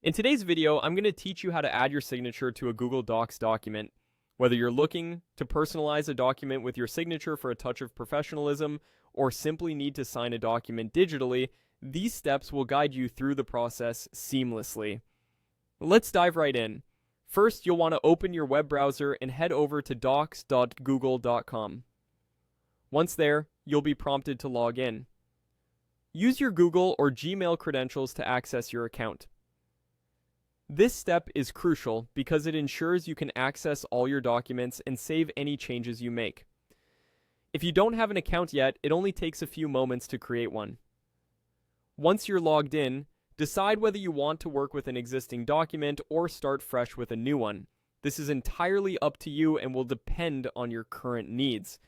In today's video, I'm going to teach you how to add your signature to a Google Docs document. Whether you're looking to personalize a document with your signature for a touch of professionalism, or simply need to sign a document digitally, these steps will guide you through the process seamlessly. Let's dive right in. First, you'll want to open your web browser and head over to docs.google.com. Once there, you'll be prompted to log in. Use your Google or Gmail credentials to access your account. This step is crucial because it ensures you can access all your documents and save any changes you make. If you don't have an account yet, it only takes a few moments to create one. Once you're logged in, decide whether you want to work with an existing document or start fresh with a new one. This is entirely up to you and will depend on your current needs.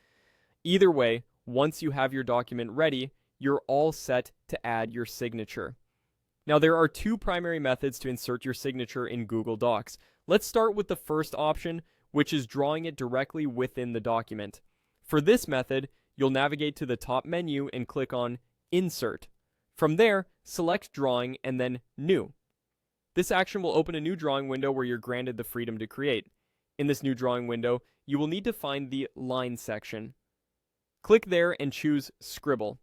Either way, once you have your document ready, you're all set to add your signature. Now, there are two primary methods to insert your signature in Google Docs. Let's start with the first option, which is drawing it directly within the document. For this method, you'll navigate to the top menu and click on Insert. From there, select Drawing and then New. This action will open a new drawing window where you're granted the freedom to create. In this new drawing window, you will need to find the Line section. Click there and choose Scribble.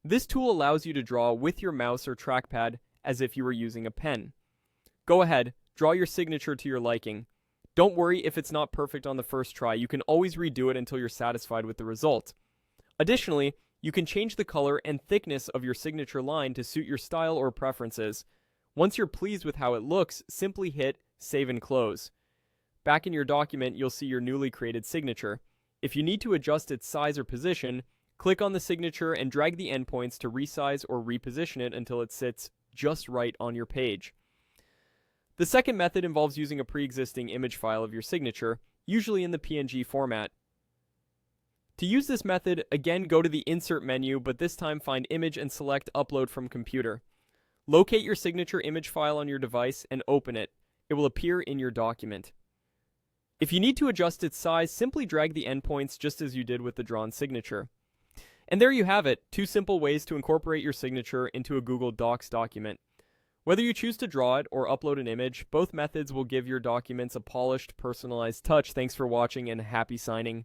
This tool allows you to draw with your mouse or trackpad as if you were using a pen. Go ahead, draw your signature to your liking. Don't worry if it's not perfect on the first try. You can always redo it until you're satisfied with the result. Additionally, you can change the color and thickness of your signature line to suit your style or preferences. Once you're pleased with how it looks, simply hit Save and Close. Back in your document, you'll see your newly created signature. If you need to adjust its size or position, click on the signature and drag the endpoints to resize or reposition it until it sits just right on your page. The second method involves using a pre-existing image file of your signature, usually in the PNG format. To use this method, again go to the Insert menu, but this time find Image and select Upload from Computer. Locate your signature image file on your device and open it. It will appear in your document. If you need to adjust its size, simply drag the endpoints just as you did with the drawn signature. And there you have it, two simple ways to incorporate your signature into a Google Docs document. Whether you choose to draw it or upload an image, both methods will give your documents a polished, personalized touch. Thanks for watching and happy signing.